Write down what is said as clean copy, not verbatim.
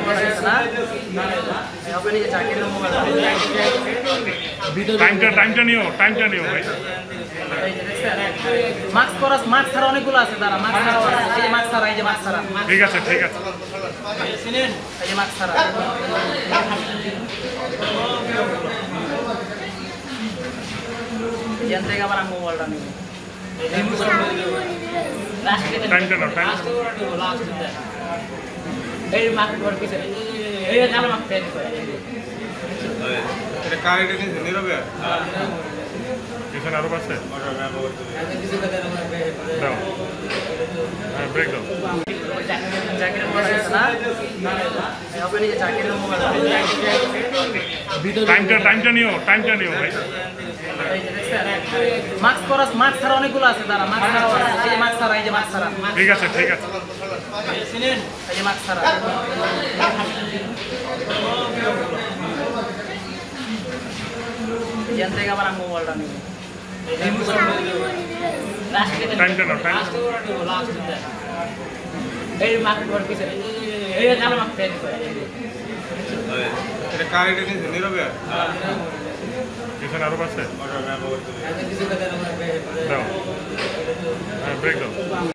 Mobile আছে না হবে নি জাকিরের মোবাইল টাইমটা নিও ভাই। মাস্ক ছাড়া অনেকগুলো আছে দাঁড়া মাস্ক ছাড়া আছে এই যে মাস্ক ছাড়া ঠিক আছে এই যে মাস্ক ছাড়া এখান থেকে আবার আমি মোবাইলটা নিব টাইমটা নাও এই মাস্ক পর পিছনে এই কালো মাস্ক দেন এটা কারেন্ট নিয়ে নীরবে এখানে আরো আছে দাও হ্যাঁ ব্রেক দাও জাকিরের মোবাইল আছে না হবে নি জাকিরের মোবাইল টাইমটা নিও ভাই। মাস্ক ছাড়া অনেকগুলো আছে দাঁড়া মাস্ক ছাড়া আছে এই যে মাস্ক ছাড়া ঠিক আছে এই যে মাস্ক ছাড়া এখান থেকে আবার আমি মোবাইলটা নিব টাইমটা নাও এই মাস্ক পর পিছনে এই কালো মাস্ক দেন এটা কারেন্ট নিয়ে নীরবে এখানে আরো আছে দাও হ্যাঁ ব্রেক দাও